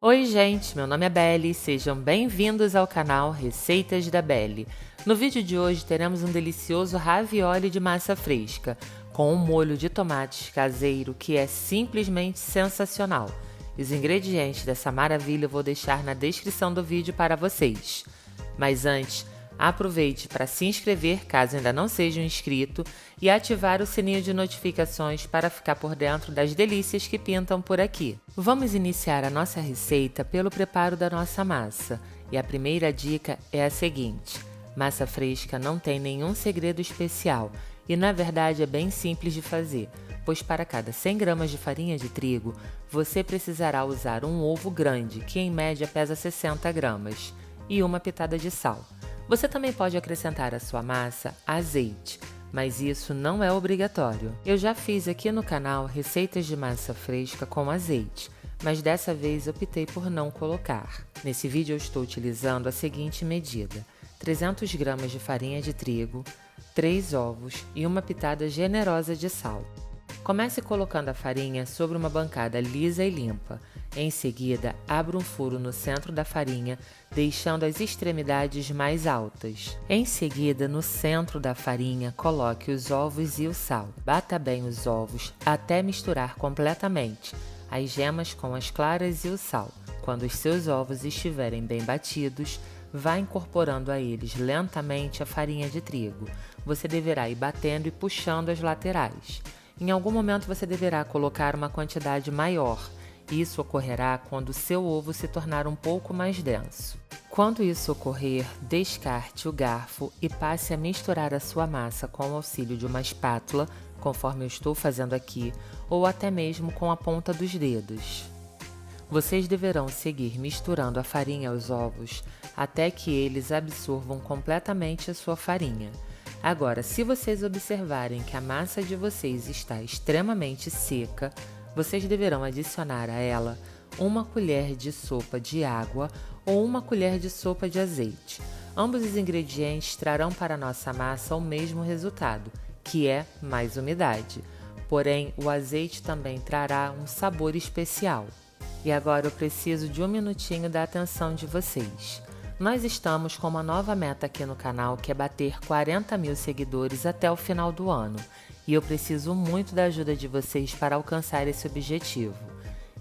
Oi gente, meu nome é Belle, sejam bem-vindos ao canal Receitas da Belle. No vídeo de hoje teremos um delicioso ravioli de massa fresca, com um molho de tomates caseiro que é simplesmente sensacional. Os ingredientes dessa maravilha eu vou deixar na descrição do vídeo para vocês. Mas antes, aproveite para se inscrever caso ainda não seja um inscrito e ativar o sininho de notificações para ficar por dentro das delícias que pintam por aqui. Vamos iniciar a nossa receita pelo preparo da nossa massa. E a primeira dica é a seguinte: massa fresca não tem nenhum segredo especial e na verdade é bem simples de fazer, pois para cada 100 gramas de farinha de trigo, você precisará usar um ovo grande, que em média pesa 60 gramas, e uma pitada de sal. Você também pode acrescentar à sua massa azeite, mas isso não é obrigatório. Eu já fiz aqui no canal receitas de massa fresca com azeite, mas dessa vez optei por não colocar. Nesse vídeo eu estou utilizando a seguinte medida: 300 gramas de farinha de trigo, 3 ovos e uma pitada generosa de sal. Comece colocando a farinha sobre uma bancada lisa e limpa. Em seguida, abra um furo no centro da farinha, deixando as extremidades mais altas. Em seguida, no centro da farinha, coloque os ovos e o sal. Bata bem os ovos até misturar completamente as gemas com as claras e o sal. Quando os seus ovos estiverem bem batidos, vá incorporando a eles lentamente a farinha de trigo. Você deverá ir batendo e puxando as laterais. Em algum momento você deverá colocar uma quantidade maior. Isso ocorrerá quando o seu ovo se tornar um pouco mais denso. Quando isso ocorrer, descarte o garfo e passe a misturar a sua massa com o auxílio de uma espátula, conforme eu estou fazendo aqui, ou até mesmo com a ponta dos dedos. Vocês deverão seguir misturando a farinha aos ovos até que eles absorvam completamente a sua farinha. Agora, se vocês observarem que a massa de vocês está extremamente seca, vocês deverão adicionar a ela uma colher de sopa de água ou uma colher de sopa de azeite. Ambos os ingredientes trarão para a nossa massa o mesmo resultado, que é mais umidade. Porém, o azeite também trará um sabor especial. E agora eu preciso de um minutinho da atenção de vocês. Nós estamos com uma nova meta aqui no canal, que é bater 40 mil seguidores até o final do ano. E eu preciso muito da ajuda de vocês para alcançar esse objetivo.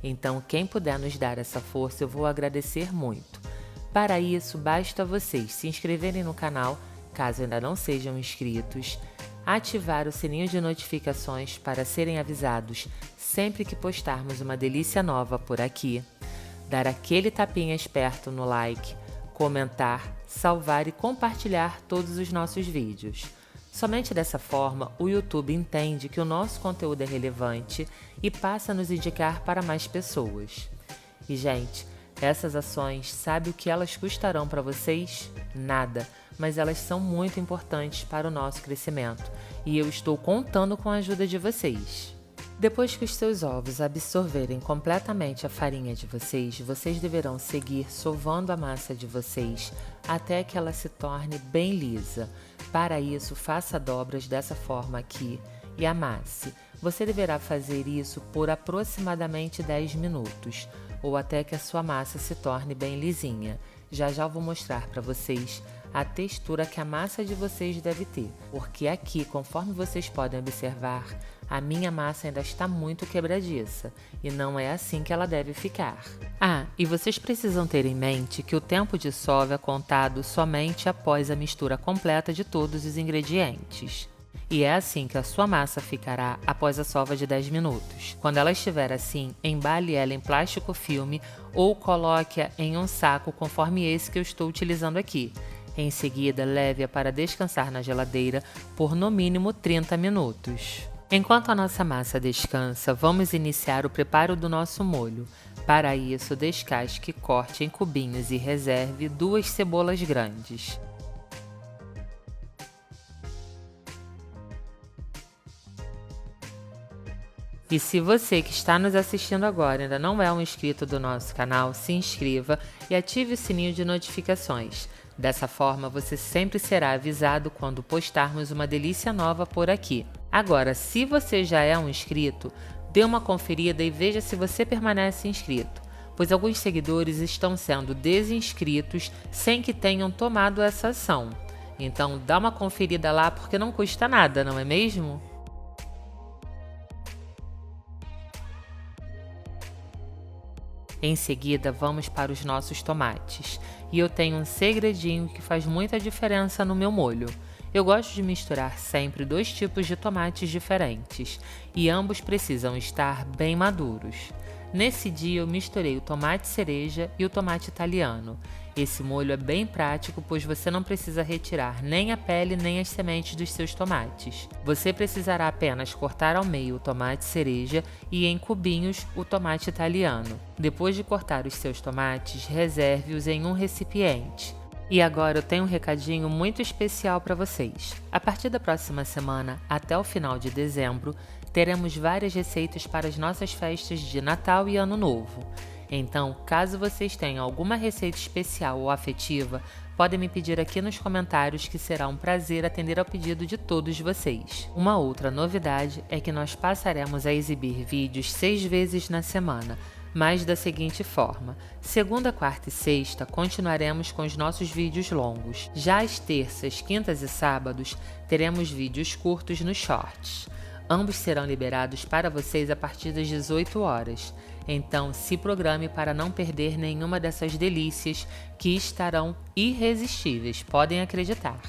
Então, quem puder nos dar essa força, eu vou agradecer muito. Para isso, basta vocês se inscreverem no canal, caso ainda não sejam inscritos, ativar o sininho de notificações para serem avisados sempre que postarmos uma delícia nova por aqui, dar aquele tapinha esperto no like, comentar, salvar e compartilhar todos os nossos vídeos. Somente dessa forma, o YouTube entende que o nosso conteúdo é relevante e passa a nos indicar para mais pessoas. E, gente, essas ações, sabe o que elas custarão para vocês? Nada, mas elas são muito importantes para o nosso crescimento e eu estou contando com a ajuda de vocês. Depois que os seus ovos absorverem completamente a farinha de vocês, vocês deverão seguir sovando a massa de vocês até que ela se torne bem lisa. Para isso, faça dobras dessa forma aqui e amasse. Você deverá fazer isso por aproximadamente 10 minutos, ou até que a sua massa se torne bem lisinha. Já já eu vou mostrar para vocês a textura que a massa de vocês deve ter, porque aqui, conforme vocês podem observar, a minha massa ainda está muito quebradiça e não é assim que ela deve ficar. Ah, e vocês precisam ter em mente que o tempo de sova é contado somente após a mistura completa de todos os ingredientes. E é assim que a sua massa ficará após a sova de 10 minutos. Quando ela estiver assim, embale ela em plástico filme ou coloque-a em um saco conforme esse que eu estou utilizando aqui. Em seguida, leve-a para descansar na geladeira por no mínimo 30 minutos. Enquanto a nossa massa descansa, vamos iniciar o preparo do nosso molho. Para isso, descasque, corte em cubinhos e reserve 2 cebolas grandes. E se você que está nos assistindo agora ainda não é um inscrito do nosso canal, se inscreva e ative o sininho de notificações. Dessa forma, você sempre será avisado quando postarmos uma delícia nova por aqui. Agora, se você já é um inscrito, dê uma conferida e veja se você permanece inscrito, pois alguns seguidores estão sendo desinscritos sem que tenham tomado essa ação. Então dá uma conferida lá porque não custa nada, não é mesmo? Em seguida, vamos para os nossos tomates. E eu tenho um segredinho que faz muita diferença no meu molho. Eu gosto de misturar sempre 2 tipos de tomates diferentes, e ambos precisam estar bem maduros. Nesse dia eu misturei o tomate cereja e o tomate italiano. Esse molho é bem prático, pois você não precisa retirar nem a pele nem as sementes dos seus tomates. Você precisará apenas cortar ao meio o tomate cereja e em cubinhos o tomate italiano. Depois de cortar os seus tomates, reserve-os em um recipiente. E agora eu tenho um recadinho muito especial para vocês. A partir da próxima semana, até o final de dezembro, teremos várias receitas para as nossas festas de Natal e Ano Novo. Então, caso vocês tenham alguma receita especial ou afetiva, podem me pedir aqui nos comentários que será um prazer atender ao pedido de todos vocês. Uma outra novidade é que nós passaremos a exibir vídeos 6 vezes na semana, mas da seguinte forma: segunda, quarta e sexta continuaremos com os nossos vídeos longos. Já às terças, quintas e sábados teremos vídeos curtos nos shorts. Ambos serão liberados para vocês a partir das 18 horas. Então, se programe para não perder nenhuma dessas delícias que estarão irresistíveis, podem acreditar.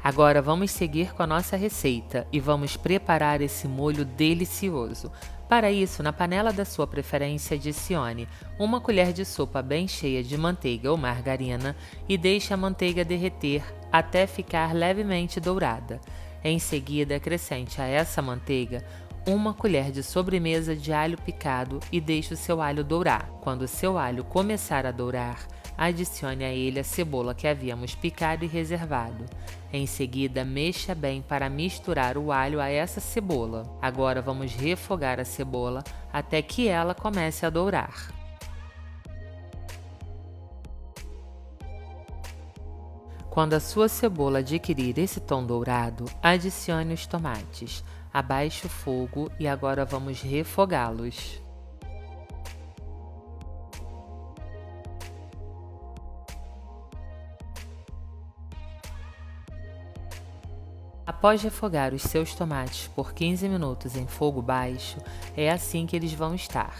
Agora vamos seguir com a nossa receita e vamos preparar esse molho delicioso. Para isso, na panela da sua preferência, adicione 1 colher de sopa bem cheia de manteiga ou margarina e deixe a manteiga derreter até ficar levemente dourada. Em seguida, acrescente a essa manteiga 1 colher de sobremesa de alho picado e deixe o seu alho dourar. Quando o seu alho começar a dourar, adicione a ele a cebola que havíamos picado e reservado. Em seguida, mexa bem para misturar o alho a essa cebola. Agora vamos refogar a cebola até que ela comece a dourar. Quando a sua cebola adquirir esse tom dourado, adicione os tomates. Abaixe o fogo e agora vamos refogá-los. Após refogar os seus tomates por 15 minutos em fogo baixo, é assim que eles vão estar.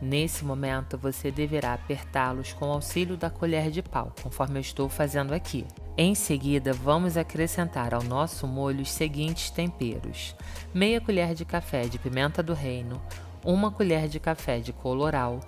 Nesse momento, você deverá apertá-los com o auxílio da colher de pau, conforme eu estou fazendo aqui. Em seguida, vamos acrescentar ao nosso molho os seguintes temperos: meia colher de café de pimenta do reino, 1 colher de café de colorau,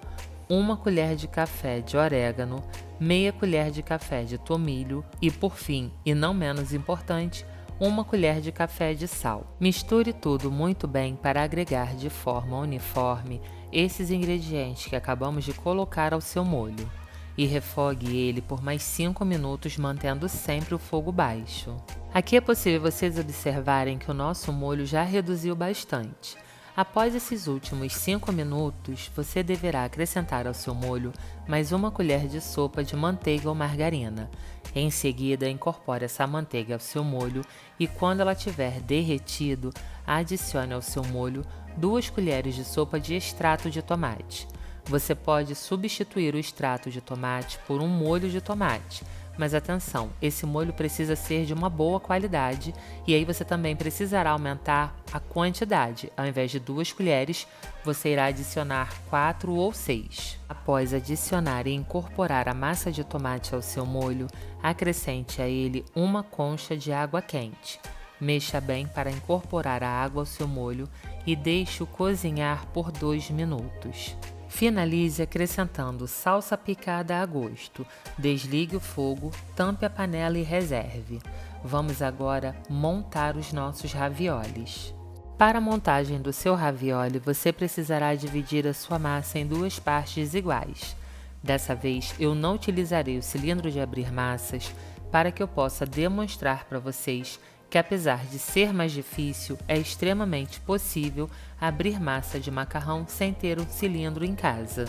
1 colher de café de orégano, meia colher de café de tomilho e, por fim, e não menos importante, 1 colher de café de sal. Misture tudo muito bem para agregar de forma uniforme esses ingredientes que acabamos de colocar ao seu molho e refogue ele por mais 5 minutos, mantendo sempre o fogo baixo. Aqui é possível vocês observarem que o nosso molho já reduziu bastante. Após esses últimos 5 minutos, você deverá acrescentar ao seu molho mais 1 colher de sopa de manteiga ou margarina. Em seguida, incorpore essa manteiga ao seu molho e, quando ela tiver derretido, adicione ao seu molho 2 colheres de sopa de extrato de tomate. Você pode substituir o extrato de tomate por um molho de tomate, mas atenção, esse molho precisa ser de uma boa qualidade e aí você também precisará aumentar a quantidade. Ao invés de 2 colheres, você irá adicionar 4 ou 6. Após adicionar e incorporar a massa de tomate ao seu molho, acrescente a ele 1 concha de água quente. Mexa bem para incorporar a água ao seu molho e deixe-o cozinhar por 2 minutos. Finalize acrescentando salsa picada a gosto. Desligue o fogo, tampe a panela e reserve. Vamos agora montar os nossos raviolis. Para a montagem do seu ravioli, você precisará dividir a sua massa em 2 partes iguais. Dessa vez, eu não utilizarei o cilindro de abrir massas para que eu possa demonstrar para vocês que, apesar de ser mais difícil, é extremamente possível abrir massa de macarrão sem ter um cilindro em casa.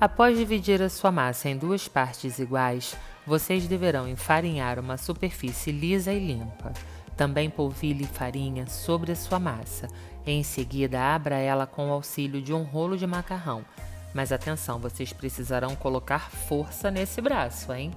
Após dividir a sua massa em 2 partes iguais, vocês deverão enfarinhar uma superfície lisa e limpa. Também polvilhe farinha sobre a sua massa. Em seguida, abra ela com o auxílio de um rolo de macarrão. Mas atenção, vocês precisarão colocar força nesse braço, hein?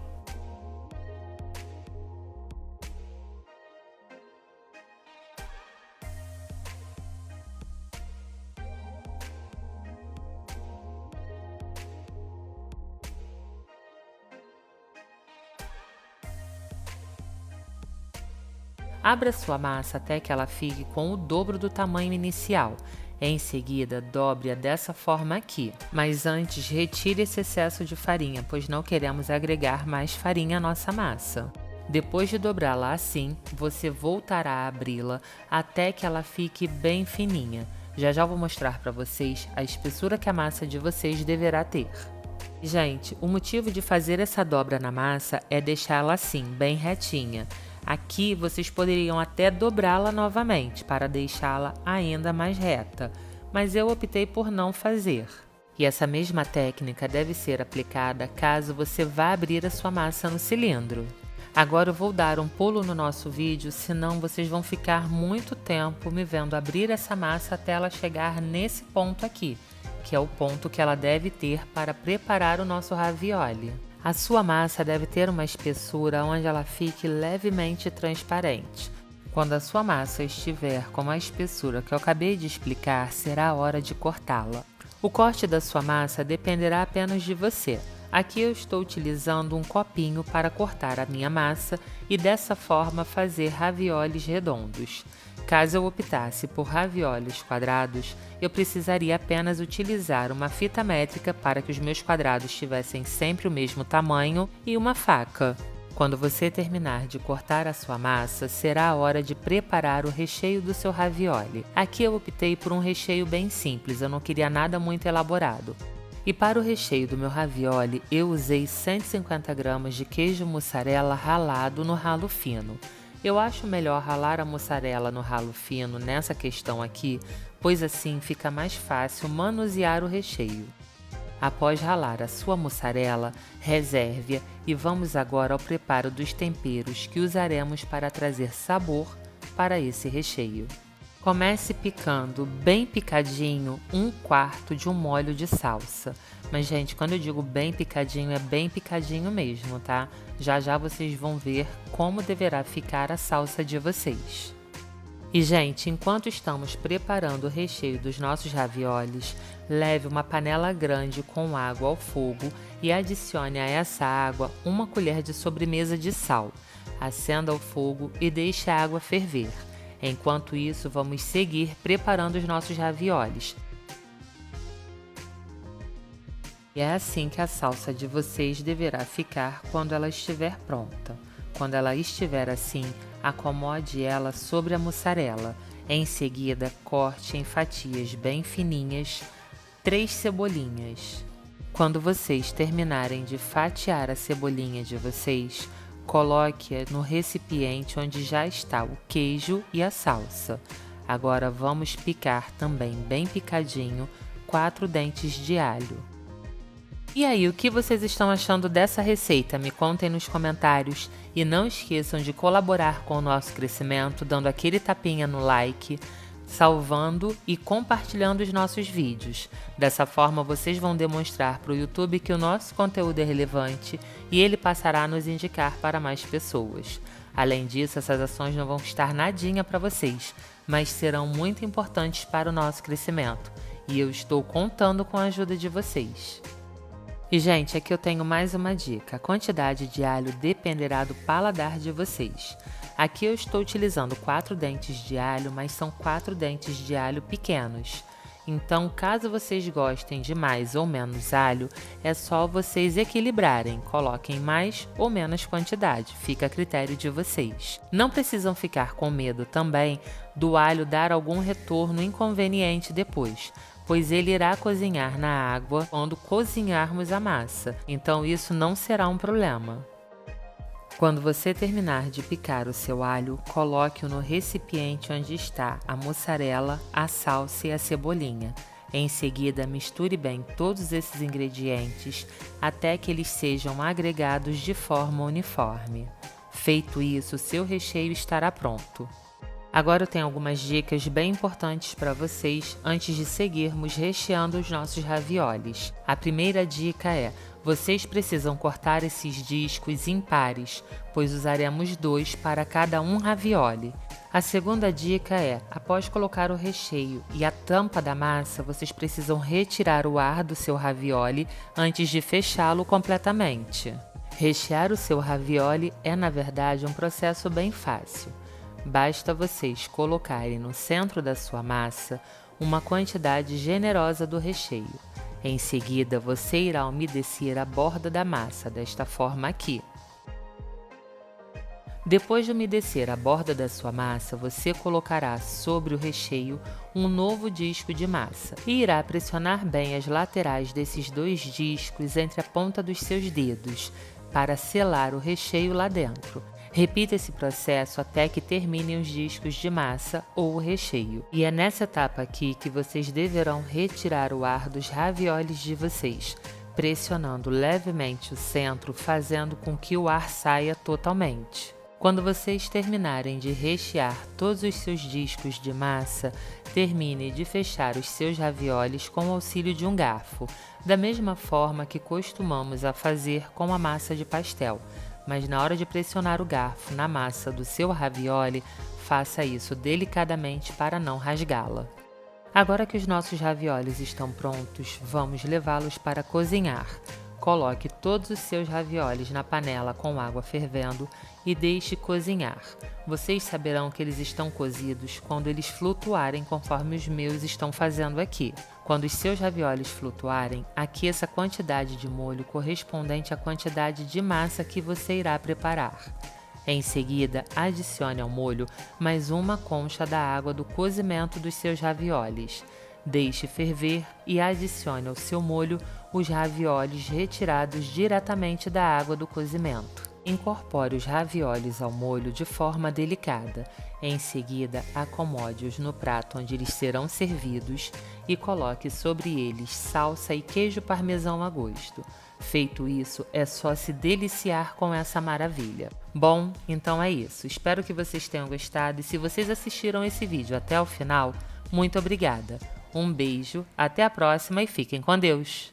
Abra sua massa até que ela fique com o dobro do tamanho inicial. Em seguida, dobre-a dessa forma aqui. Mas antes, retire esse excesso de farinha, pois não queremos agregar mais farinha à nossa massa. Depois de dobrá-la assim, você voltará a abri-la até que ela fique bem fininha. Já vou mostrar para vocês a espessura que a massa de vocês deverá ter. Gente, o motivo de fazer essa dobra na massa é deixá-la assim, bem retinha. Aqui vocês poderiam até dobrá-la novamente para deixá-la ainda mais reta, mas eu optei por não fazer. E essa mesma técnica deve ser aplicada caso você vá abrir a sua massa no cilindro. Agora eu vou dar um pulo no nosso vídeo, senão vocês vão ficar muito tempo me vendo abrir essa massa até ela chegar nesse ponto aqui, que é o ponto que ela deve ter para preparar o nosso ravioli. A sua massa deve ter uma espessura onde ela fique levemente transparente. Quando a sua massa estiver com a espessura que eu acabei de explicar, será a hora de cortá-la. O corte da sua massa dependerá apenas de você. Aqui eu estou utilizando um copinho para cortar a minha massa e dessa forma fazer raviolis redondos. Caso eu optasse por raviolis quadrados, eu precisaria apenas utilizar uma fita métrica para que os meus quadrados tivessem sempre o mesmo tamanho e uma faca. Quando você terminar de cortar a sua massa, será a hora de preparar o recheio do seu ravioli. Aqui eu optei por um recheio bem simples, eu não queria nada muito elaborado. E para o recheio do meu ravioli, eu usei 150 gramas de queijo mussarela ralado no ralo fino. Eu acho melhor ralar a mussarela no ralo fino nessa questão aqui, pois assim fica mais fácil manusear o recheio. Após ralar a sua mussarela, reserve-a e vamos agora ao preparo dos temperos que usaremos para trazer sabor para esse recheio. Comece picando bem picadinho 1/4 de um molho de salsa. Mas, gente, quando eu digo bem picadinho, é bem picadinho mesmo, tá? Já vocês vão ver como deverá ficar a salsa de vocês. E, gente, enquanto estamos preparando o recheio dos nossos raviolis, leve uma panela grande com água ao fogo e adicione a essa água 1 colher de sobremesa de sal. Acenda o fogo e deixe a água ferver. Enquanto isso, vamos seguir preparando os nossos raviolis. E é assim que a salsa de vocês deverá ficar quando ela estiver pronta. Quando ela estiver assim, acomode ela sobre a mussarela. Em seguida, corte em fatias bem fininhas 3 cebolinhas. Quando vocês terminarem de fatiar a cebolinha de vocês, coloque-a no recipiente onde já está o queijo e a salsa. Agora vamos picar também bem picadinho 4 dentes de alho. E aí, o que vocês estão achando dessa receita? Me contem nos comentários e não esqueçam de colaborar com o nosso crescimento, dando aquele tapinha no like, salvando e compartilhando os nossos vídeos. Dessa forma, vocês vão demonstrar para o YouTube que o nosso conteúdo é relevante e ele passará a nos indicar para mais pessoas. Além disso, essas ações não vão custar nadinha para vocês, mas serão muito importantes para o nosso crescimento. E eu estou contando com a ajuda de vocês. E, gente, aqui eu tenho mais uma dica. A quantidade de alho dependerá do paladar de vocês. Aqui eu estou utilizando 4 dentes de alho, mas são 4 dentes de alho pequenos. Então, caso vocês gostem de mais ou menos alho, é só vocês equilibrarem. Coloquem mais ou menos quantidade, fica a critério de vocês. Não precisam ficar com medo também do alho dar algum retorno inconveniente depois, pois ele irá cozinhar na água quando cozinharmos a massa, então isso não será um problema. Quando você terminar de picar o seu alho, coloque-o no recipiente onde está a mussarela, a salsa e a cebolinha. Em seguida, misture bem todos esses ingredientes até que eles sejam agregados de forma uniforme. Feito isso, seu recheio estará pronto. Agora eu tenho algumas dicas bem importantes para vocês antes de seguirmos recheando os nossos raviolis. A primeira dica é: vocês precisam cortar esses discos em pares, pois usaremos 2 para cada um ravioli. A segunda dica é: após colocar o recheio e a tampa da massa, vocês precisam retirar o ar do seu ravioli antes de fechá-lo completamente. Rechear o seu ravioli é, na verdade, um processo bem fácil. Basta vocês colocarem no centro da sua massa uma quantidade generosa do recheio. Em seguida, você irá umedecer a borda da massa, desta forma aqui. Depois de umedecer a borda da sua massa, você colocará sobre o recheio um novo disco de massa e irá pressionar bem as laterais desses 2 discos entre a ponta dos seus dedos para selar o recheio lá dentro. Repita esse processo até que terminem os discos de massa ou o recheio. E é nessa etapa aqui que vocês deverão retirar o ar dos raviolis de vocês, pressionando levemente o centro, fazendo com que o ar saia totalmente. Quando vocês terminarem de rechear todos os seus discos de massa, termine de fechar os seus raviolis com o auxílio de um garfo, da mesma forma que costumamos a fazer com a massa de pastel. Mas na hora de pressionar o garfo na massa do seu ravioli, faça isso delicadamente para não rasgá-la. Agora que os nossos raviolis estão prontos, vamos levá-los para cozinhar. Coloque todos os seus raviolis na panela com água fervendo e deixe cozinhar. Vocês saberão que eles estão cozidos quando eles flutuarem, conforme os meus estão fazendo aqui. Quando os seus raviolis flutuarem, aqueça a quantidade de molho correspondente à quantidade de massa que você irá preparar. Em seguida, adicione ao molho mais uma concha da água do cozimento dos seus raviolis. Deixe ferver e adicione ao seu molho os raviolis retirados diretamente da água do cozimento. Incorpore os raviolis ao molho de forma delicada. Em seguida, acomode-os no prato onde eles serão servidos e coloque sobre eles salsa e queijo parmesão a gosto. Feito isso, é só se deliciar com essa maravilha. Bom, então é isso. Espero que vocês tenham gostado e se vocês assistiram esse vídeo até o final, muito obrigada. Um beijo, até a próxima e fiquem com Deus!